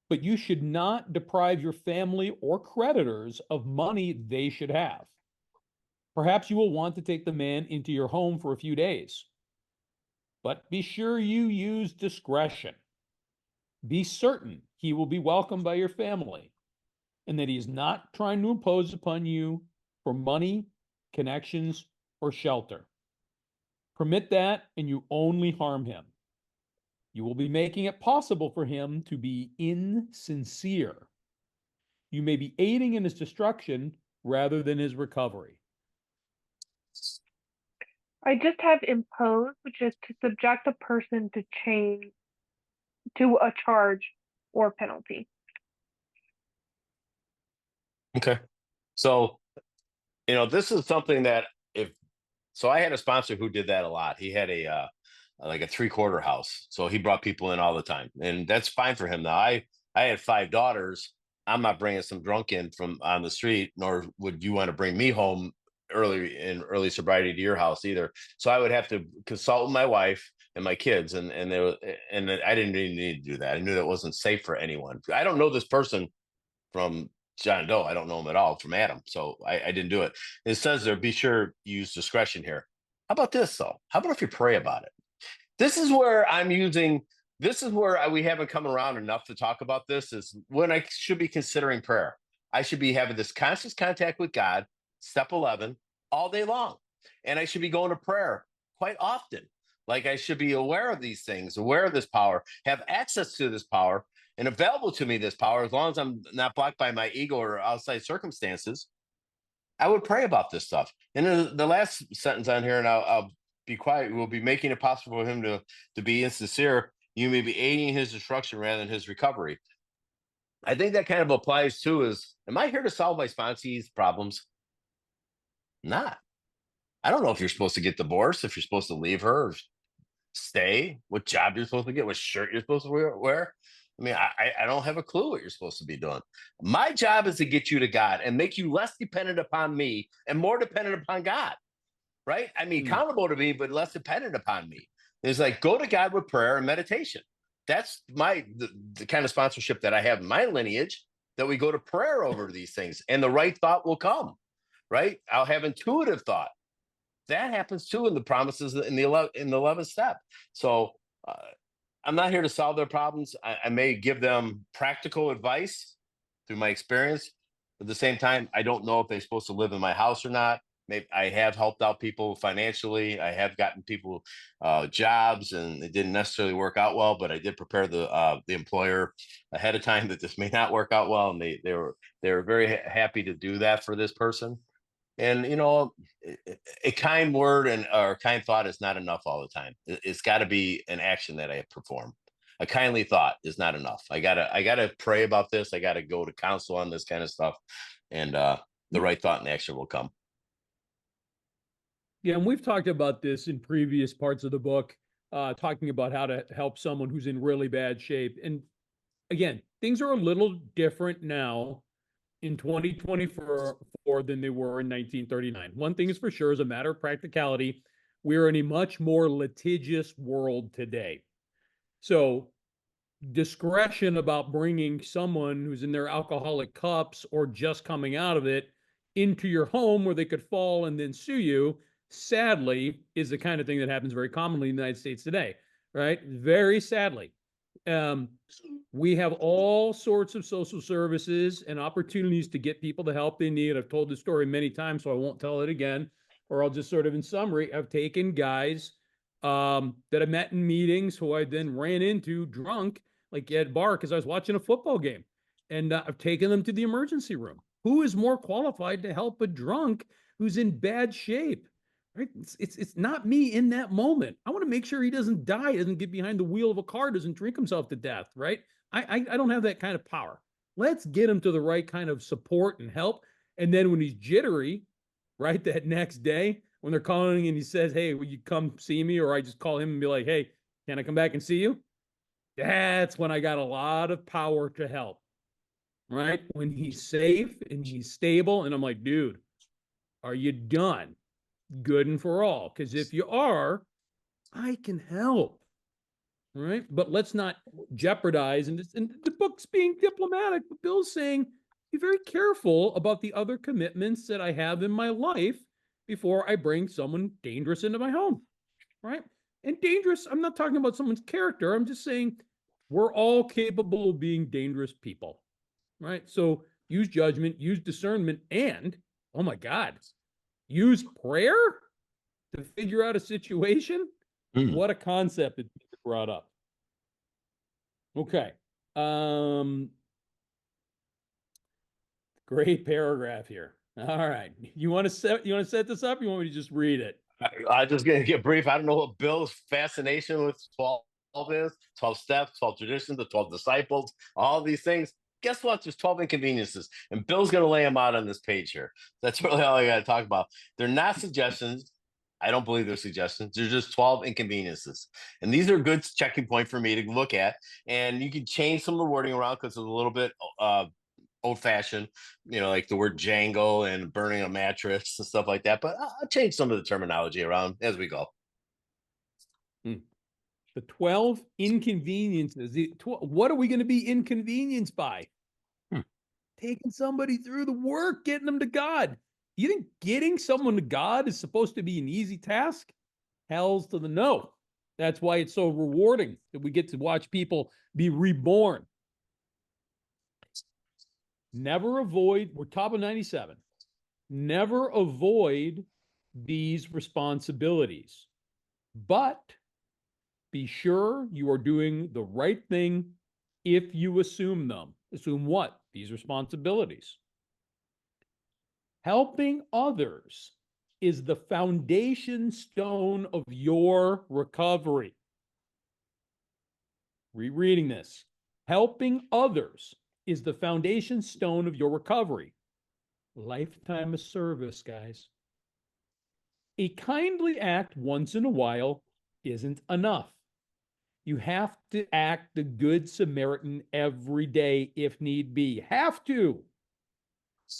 But you should not deprive your family or creditors of money they should have. Perhaps you will want to take the man into your home for a few days. But be sure you use discretion. Be certain he will be welcomed by your family and that he is not trying to impose upon you for money, connections, or shelter. Permit that and you only harm him. You will be making it possible for him to be insincere. You may be aiding in his destruction rather than his recovery. I just have impose, which is to subject a person to a charge or penalty. Okay. So, this is something that I had a sponsor who did that a lot. He had a 3-quarter house. So he brought people in all the time, and that's fine for him. Now I had 5 daughters. I'm not bringing some drunk in from on the street, nor would you want to bring me home early sobriety to your house either. So I would have to consult with my wife and my kids, and I didn't really need to do that. I knew that wasn't safe for anyone. I don't know this person from John Doe. I don't know him at all from Adam. So I didn't do it. It says there, be sure you use discretion here. How about this though? How about if you pray about it? This is where we haven't come around enough to talk about this, is when I should be considering prayer. I should be having this conscious contact with God, step 11, all day long. And I should be going to prayer quite often. Like I should be aware of these things, aware of this power, have access to this power, and available to me this power, as long as I'm not blocked by my ego or outside circumstances. I would pray about this stuff. And then the last sentence on here, and I'll be quiet, we'll be making it possible for him to be insincere. You may be aiding his destruction rather than his recovery. I think that kind of applies too. Am I here to solve my sponsee's problems? Not. I don't know if you're supposed to get divorced, if you're supposed to leave her or stay, what job you're supposed to get, what shirt you're supposed to wear. I mean, I don't have a clue what you're supposed to be doing. My job is to get you to God and make you less dependent upon me and more dependent upon God, right? I mean, accountable to me, but less dependent upon me. It's like, go to God with prayer and meditation. That's the kind of sponsorship that I have in my lineage, that we go to prayer over these things and the right thought will come, right? I'll have intuitive thought. That happens too in the promises in the 11th step. So I'm not here to solve their problems. I may give them practical advice through my experience. At the same time, I don't know if they're supposed to live in my house or not. maybe I have helped out people financially. I have gotten people jobs, and it didn't necessarily work out well. But I did prepare the employer ahead of time that this may not work out well, and they were very happy to do that for this person. And a kind word and or a kind thought is not enough all the time. It's got to be an action that I perform. A kindly thought is not enough. I gotta pray about this. I gotta go to counsel on this kind of stuff, and the right thought and action will come. Yeah, and we've talked about this in previous parts of the book, talking about how to help someone who's in really bad shape. And again, things are a little different now in 2024 than they were in 1939. One thing is for sure, as a matter of practicality, we're in a much more litigious world today. So discretion about bringing someone who's in their alcoholic cups or just coming out of it into your home where they could fall and then sue you, sadly, is the kind of thing that happens very commonly in the United States today, right? Very sadly. Um, we have all sorts of social services and opportunities to get people the help they need. I've told this story many times, so I won't tell it again, or I'll just sort of in summary, I've taken guys that I met in meetings who I then ran into drunk, like at a bar, because I was watching a football game. And I've taken them to the emergency room. Who is more qualified to help a drunk who's in bad shape? Right? It's not me in that moment. I want to make sure he doesn't die, doesn't get behind the wheel of a car, doesn't drink himself to death, right? I don't have that kind of power. Let's get him to the right kind of support and help. And then when he's jittery, right, that next day, when they're calling and he says, "Hey, will you come see me?" Or I just call him and be like, "Hey, can I come back and see you?" That's when I got a lot of power to help, right? When he's safe and he's stable. And I'm like, dude, are you done? Good and for all. Because if you are, I can help. Right. But let's not jeopardize. And the book's being diplomatic, but Bill's saying, be very careful about the other commitments that I have in my life before I bring someone dangerous into my home. Right. And dangerous, I'm not talking about someone's character. I'm just saying we're all capable of being dangerous people. Right. So use judgment, use discernment, and oh my God, use prayer to figure out a situation. What a concept it brought up. Okay. Great paragraph here. All right. You want to set this up? You want me to just read it? I'm just gonna get brief. I don't know what Bill's fascination with 12 is, 12 steps, 12 traditions, the 12 disciples, all these things. Guess what? There's 12 inconveniences, and Bill's gonna lay them out on this page here. That's really all I gotta talk about. They're not suggestions. I don't believe they're suggestions. They're just 12 inconveniences. And these are a good checking point for me to look at. And you can change some of the wording around because it's a little bit old fashioned, like the word jangle and burning a mattress and stuff like that. But I'll change some of the terminology around as we go. The 12 inconveniences. What are we going to be inconvenienced by? Taking somebody through the work, getting them to God. You think getting someone to God is supposed to be an easy task? Hell's to the no. That's why it's so rewarding that we get to watch people be reborn. Never avoid, we're top of 97. Never avoid these responsibilities, but be sure you are doing the right thing if you assume them. Assume what? These responsibilities. Helping others is the foundation stone of your recovery. Rereading this. Helping others is the foundation stone of your recovery. Lifetime of service, guys. A kindly act once in a while isn't enough. You have to act the Good Samaritan every day if need be. Have to.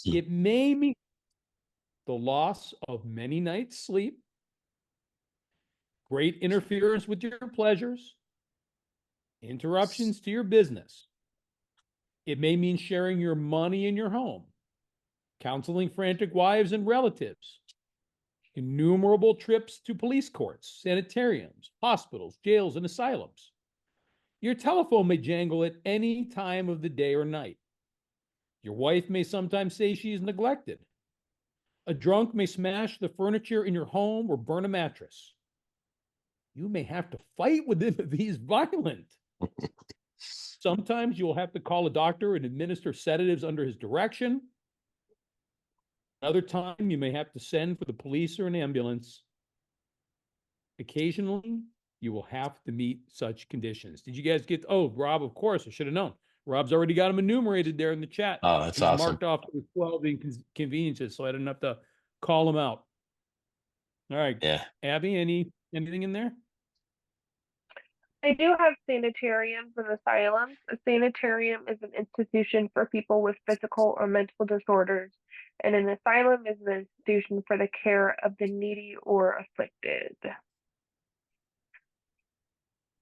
It may mean the loss of many nights' sleep, great interference with your pleasures, interruptions to your business. It may mean sharing your money in your home, counseling frantic wives and relatives, innumerable trips to police courts, sanitariums, hospitals, jails, and asylums. Your telephone may jangle at any time of the day or night. Your wife may sometimes say she is neglected. A drunk may smash the furniture in your home or burn a mattress. You may have to fight with him if he's violent. Sometimes you'll have to call a doctor and administer sedatives under his direction. Another time, you may have to send for the police or an ambulance. Occasionally, you will have to meet such conditions. Did you guys get? Oh, Rob, of course, I should have known. Rob's already got them enumerated there in the chat. Oh, that's He's awesome. marked off the 12 inconveniences, so I didn't have to call them out. All right. Yeah. Abby, anything in there? I do have sanitariums and asylums. A sanitarium is an institution for people with physical or mental disorders, and an asylum is an institution for the care of the needy or afflicted.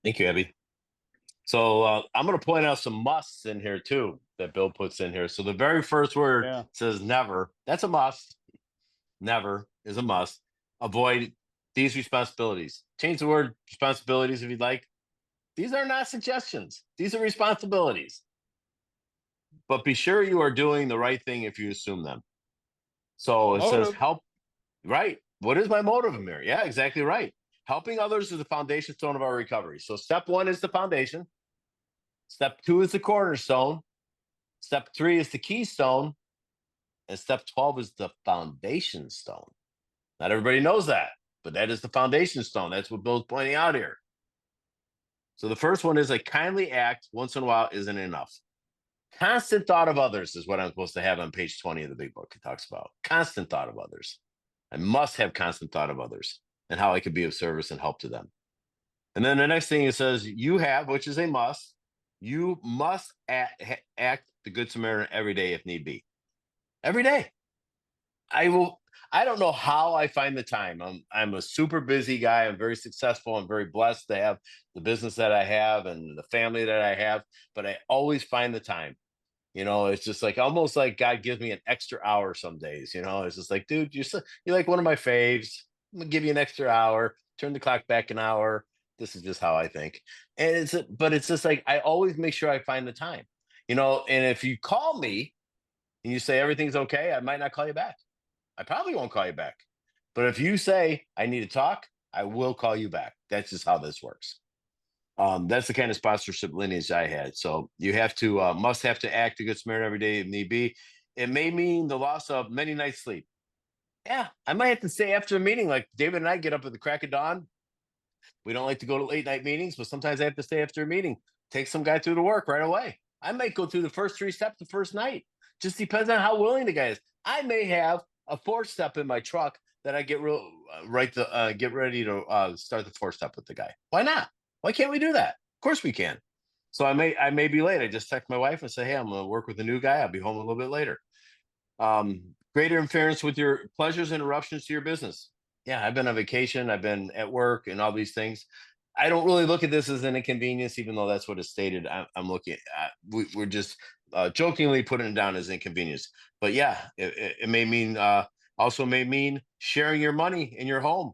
Thank you, Abby. So I'm going to point out some musts in here too that Bill puts in here. So the very first word says never. That's a must. Never is a must. Avoid these responsibilities. Change the word responsibilities if you'd like. These are not suggestions. These are responsibilities. But be sure you are doing the right thing if you assume them. So it says help. Right. What is my motive in here? Yeah, exactly right. Helping others is the foundation stone of our recovery. So step 1 is the foundation. Step 2 is the cornerstone. Step 3 is the keystone. And step 12 is the foundation stone. Not everybody knows that, but that is the foundation stone. That's what Bill's pointing out here. So the first one is a kindly act once in a while isn't enough. Constant thought of others is what I'm supposed to have on page 20 of the big book. It talks about constant thought of others. I must have constant thought of others and how I could be of service and help to them. And then the next thing it says, you have, which is a must, you must act the Good Samaritan every day if need be. Every day. I don't know how I find the time. I'm a super busy guy. I'm very successful. I'm very blessed to have the business that I have and the family that I have, but I always find the time. You know, it's just like almost like God gives me an extra hour some days. You know, it's just like, dude, you're like one of my faves. I'm gonna give you an extra hour, turn the clock back an hour. This is just how I think. And but it's just like I always make sure I find the time, you know, and if you call me and you say everything's okay, I might not call you back. I probably won't call you back. But if you say I need to talk, I will call you back. That's just how this works. That's the kind of sponsorship lineage I had. So you have to must have to act a Good Samaritan every day if need be. It may mean the loss of many nights sleep. Yeah, I might have to stay after a meeting. Like David and I get up at the crack of dawn. We don't like to go to late night meetings, but sometimes I have to stay after a meeting. Take some guy through to work right away. I might go through the first 3 steps the first night. Just depends on how willing the guy is. I may have a 4th step in my truck that I get get ready to start the 4th step with the guy. Why not? Why can't we do that? Of course we can. So I may be late. I just text my wife and say, hey, I'm going to work with a new guy. I'll be home a little bit later. Greater interference with your pleasures, interruptions to your business. Yeah, I've been on vacation. I've been at work and all these things. I don't really look at this as an inconvenience, even though that's what is stated. I'm looking at, we're just jokingly putting it down as inconvenience. But yeah, it may mean, also may mean sharing your money in your home.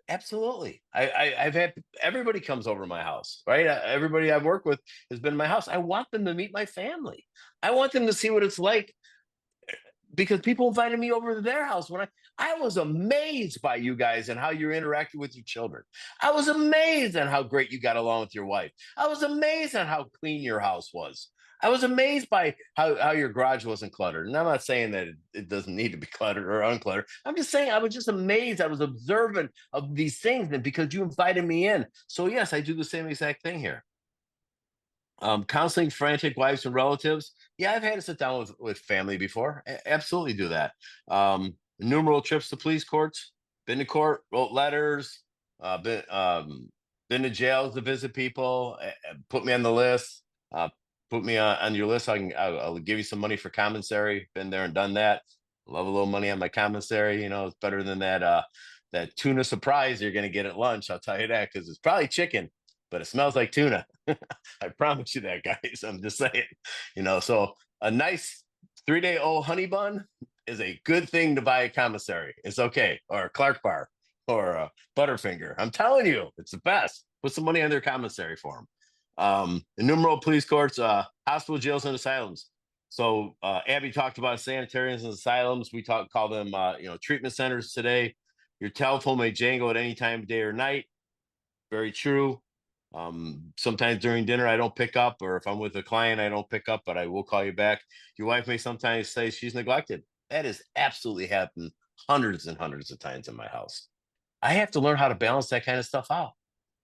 Absolutely. I've had everybody comes over to my house, right? Everybody I've worked with has been in my house. I want them to meet my family. I want them to see what it's like because people invited me over to their house when I was amazed by you guys and how you're interacting with your children. I was amazed at how great you got along with your wife. I was amazed at how clean your house was. I was amazed by how your garage wasn't cluttered. And I'm not saying that it doesn't need to be cluttered or uncluttered. I'm just saying I was just amazed. I was observant of these things and because you invited me in. So yes, I do the same exact thing here. Counseling frantic wives and relatives. Yeah, I've had to sit down with family before. Absolutely do that. Numerous trips to police courts, been to court, wrote letters, been to jails to visit people, put me on the list, put me on your list. I'll give you some money for commissary. Been there and done that. Love a little money on my commissary. You know, it's better than that tuna surprise you're going to get at lunch. I'll tell you that because it's probably chicken, but it smells like tuna. I promise you that, guys. I'm just saying, you know, so a nice 3-day-old honey bun is a good thing to buy at commissary. It's okay. Or a Clark bar or a Butterfinger. I'm telling you, it's the best. Put some money on their commissary for them. Innumerable police courts, hospital, jails, and asylums. So Abby talked about sanitariums and asylums. We call them treatment centers today. Your telephone may jangle at any time of day or night. Very true. Sometimes during dinner I don't pick up, or if I'm with a client I don't pick up, but I will call you back. Your wife may sometimes say she's neglected. That has absolutely happened hundreds and hundreds of times in my house. I have to learn how to balance that kind of stuff out.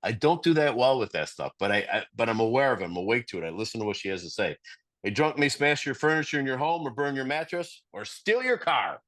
I don't do that well with that stuff, but but I'm aware of it. I'm awake to it. I listen to what she has to say. A drunk may smash your furniture in your home, or burn your mattress, or steal your car.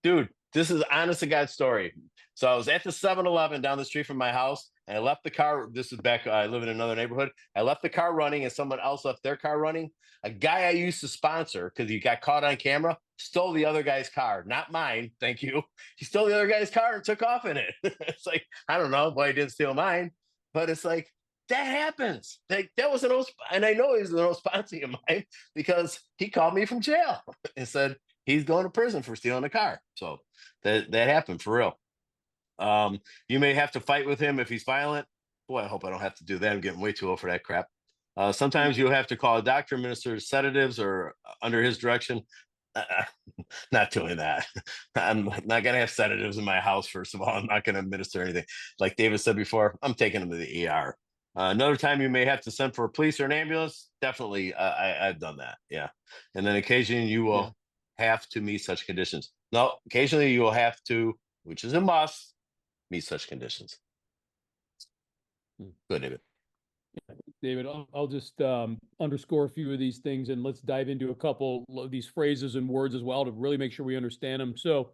Dude, this is honest to God story. So I was at the 7-Eleven down the street from my house, and I left the car. This is back, I live in another neighborhood. I left the car running, and someone else left their car running. A guy I used to sponsor, because he got caught on camera, stole the other guy's car, not mine. Thank you. He stole the other guy's car and took off in it. It's like, I don't know why he didn't steal mine, but it's like, that happens. Like, that was an old, and I know he's an old sponsor of mine because he called me from jail and said, he's going to prison for stealing a car. So that happened for real. You may have to fight with him if he's violent. Boy, I hope I don't have to do that. I'm getting way too old for that crap. Sometimes you'll have to call a doctor, administer sedatives, or under his direction. Not doing that. I'm not going to have sedatives in my house. First of all, I'm not going to administer anything. Like David said before, I'm taking him to the ER. Another time you may have to send for a police or an ambulance. Definitely, I've done that. Yeah. And then occasionally you will have to meet such conditions. No, occasionally you will have to, which is a must, meet such conditions. Good, David. David, I'll just underscore a few of these things, and let's dive into a couple of these phrases and words as well to really make sure we understand them. So,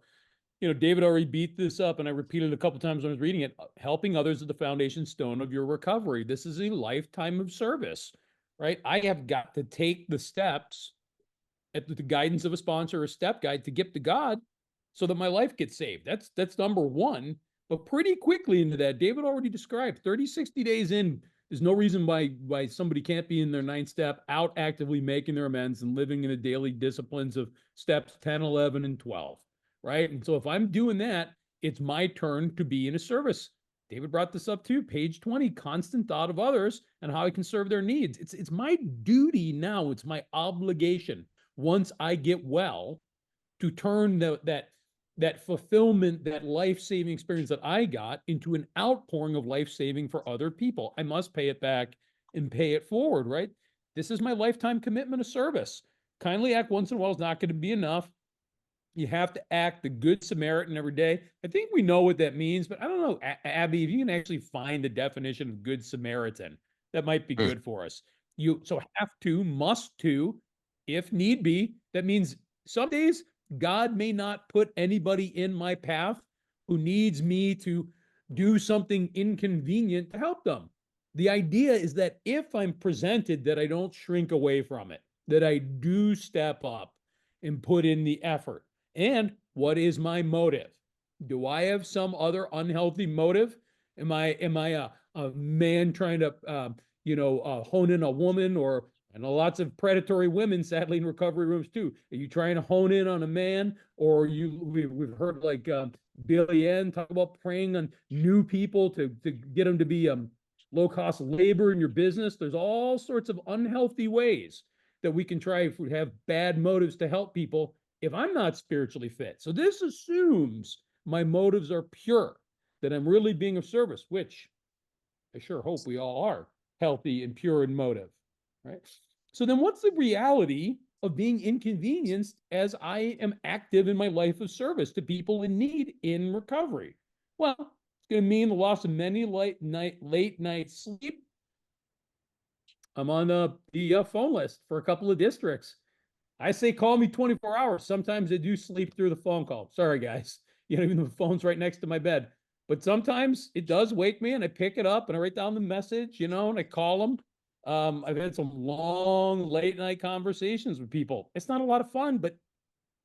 David already beat this up, and I repeated it a couple times when I was reading it. Helping others is the foundation stone of your recovery. This is a lifetime of service, right? I have got to take the steps at the guidance of a sponsor or step guide to get to God so that my life gets saved. That's number one. But pretty quickly into that, David already described 30, 60 days in, there's no reason why somebody can't be in their 9th step, out actively making their amends and living in the daily disciplines of steps 10, 11, and 12, right? And so if I'm doing that, it's my turn to be in a service. David brought this up too, page 20, constant thought of others and how I can serve their needs. It's my duty now, it's my obligation once I get well to turn that fulfillment, that life-saving experience that I got into an outpouring of life-saving for other people. I must pay it back and pay it forward, right? This is my lifetime commitment of service. Kindly act once in a while is not going to be enough. You have to act the good Samaritan every day. I think we know what that means, but I don't know, Abby, if you can actually find the definition of good Samaritan, that might be good for us. So have to, must to, if need be. That means some days God may not put anybody in my path who needs me to do something inconvenient to help them. The idea is that if I'm presented, that I don't shrink away from it, that I do step up and put in the effort. And what is my motive? Do I have some other unhealthy motive? Am I a man trying to hone in a woman, or and lots of predatory women, sadly, in recovery rooms too. Are you trying to hone in on a man, or we've heard like Billy Ann talk about preying on new people to get them to be low cost labor in your business? There's all sorts of unhealthy ways that we can try if we have bad motives to help people if I'm not spiritually fit. So this assumes my motives are pure, that I'm really being of service, which I sure hope we all are healthy and pure in motive. Right. So then what's the reality of being inconvenienced as I am active in my life of service to people in need in recovery? Well, it's going to mean the loss of many late night sleep. I'm on the phone list for a couple of districts. I say call me 24 hours. Sometimes I do sleep through the phone call. Sorry, guys. Even the phone's right next to my bed. But sometimes it does wake me, and I pick it up and I write down the message, and I call them. I've had some long late night conversations with people. It's not a lot of fun, but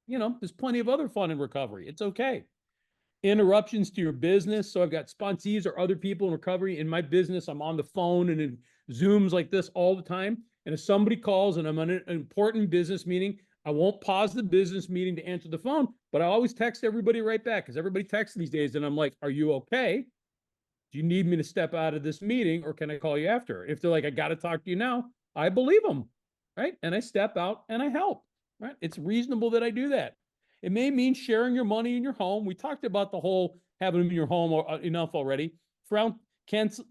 there's plenty of other fun in recovery. It's okay. Interruptions to your business. So I've got sponsees or other people in recovery in my business. I'm on the phone and in Zooms like this all the time. And if somebody calls and I'm on an important business meeting, I won't pause the business meeting to answer the phone, but I always text everybody right back, because everybody texts these days. And I'm like, are you okay? Do you need me to step out of this meeting, or can I call you after? If they're like, I got to talk to you now, I believe them. right? And I step out and I help, right? It's reasonable that I do that. It may mean sharing your money in your home. We talked about the whole having them in your home enough already.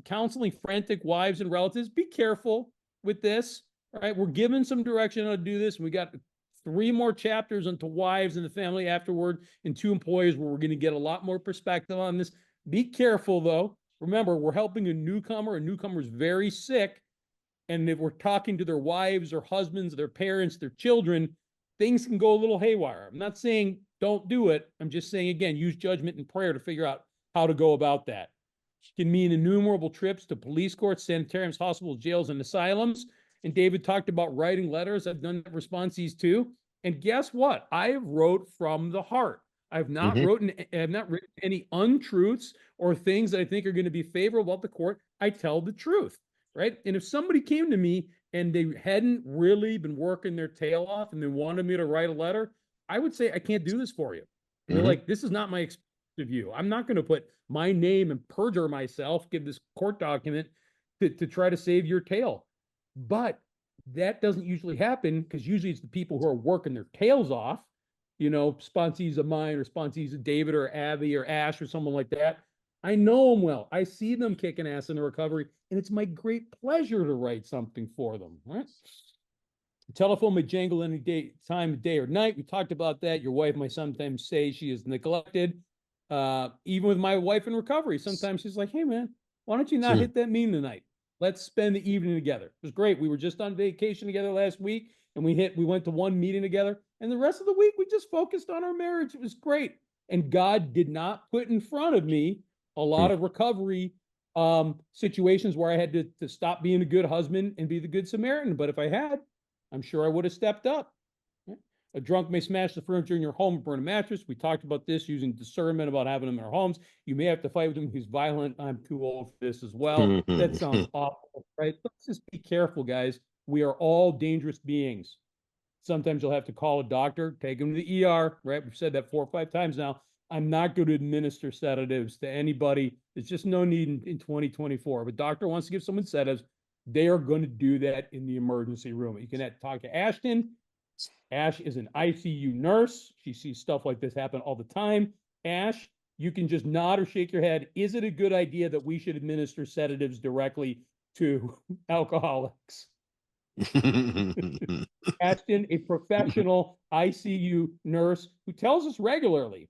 Counseling frantic wives and relatives. Be careful with this, right? We're given some direction on how to do this. We got 3 more chapters into wives and the family afterward, and 2 employees where we're going to get a lot more perspective on this. Be careful though. Remember, we're helping a newcomer. A newcomer is very sick. And if we're talking to their wives or husbands, their parents, their children, things can go a little haywire. I'm not saying don't do it. I'm just saying, again, use judgment and prayer to figure out how to go about that. It can mean innumerable trips to police courts, sanitariums, hospitals, jails, and asylums. And David talked about writing letters. I've done responses too. And guess what? I wrote from the heart. I've not written any untruths or things that I think are going to be favorable about the court. I tell the truth, right? And if somebody came to me and they hadn't really been working their tail off and they wanted me to write a letter, I would say, I can't do this for you. They're like, this is not my experience of you. I'm not going to put my name and perjure myself, give this court document to try to save your tail. But that doesn't usually happen because usually it's the people who are working their tails off, you know, sponsees of mine or sponsees of David or Abby or Ash or someone like that. I know them well. I see them kicking ass in the recovery, and it's my great pleasure to write something for them, right? The telephone may jangle any time of day or night. We talked about that. Your wife might sometimes say she is neglected. Even with my wife in recovery, sometimes she's like, hey, man, why don't you not hit that meeting tonight? Let's spend the evening together. It was great. We were just on vacation together last week, and we went to one meeting together. And the rest of the week, we just focused on our marriage. It was great. And God did not put in front of me a lot of recovery situations where I had to stop being a good husband and be the good Samaritan. But if I had, I'm sure I would have stepped up. A drunk may smash the furniture in your home and burn a mattress. We talked about this, using discernment about having them in our homes. You may have to fight with him. He's violent. I'm too old for this as well. That sounds awful, right? Let's just be careful, guys. We are all dangerous beings. Sometimes you'll have to call a doctor, take him to the ER, right? We've said that 4 or 5 times now. I'm not going to administer sedatives to anybody. There's just no need in 2024. If a doctor wants to give someone sedatives, they are going to do that in the emergency room. You can talk to Ashton. Ash is an ICU nurse. She sees stuff like this happen all the time. Ash, you can just nod or shake your head. Is it a good idea that we should administer sedatives directly to alcoholics? Ashton, a professional ICU nurse who tells us regularly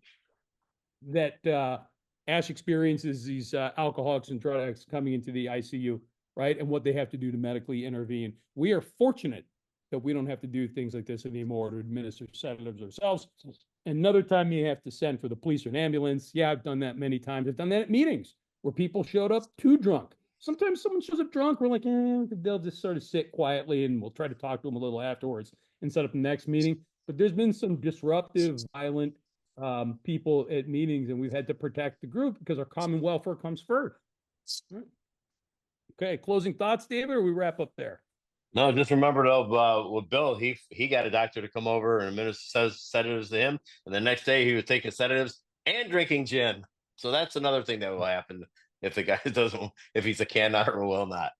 that Ash experiences these alcoholics and drug addicts coming into the ICU, right? And what they have to do to medically intervene. We are fortunate that we don't have to do things like this anymore to administer sedatives ourselves. Another time you have to send for the police or an ambulance. Yeah, I've done that many times. I've done that at meetings where people showed up too drunk. Sometimes someone shows up drunk. We're like, they'll just sort of sit quietly and we'll try to talk to them a little afterwards and set up the next meeting. But there's been some disruptive, violent people at meetings, and we've had to protect the group because our common welfare comes first. Right. Okay, closing thoughts, David, or we wrap up there? No, just remember though, with Bill, he got a doctor to come over and administer sedatives to him, and the next day he was taking sedatives and drinking gin. So that's another thing that will happen if the guy doesn't, if he's a cannot or will not,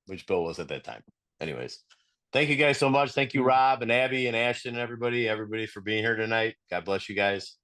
which Bill was at that time. Anyways, thank you guys so much. Thank you, Rob and Abby and Ashton and everybody for being here tonight. God bless you guys.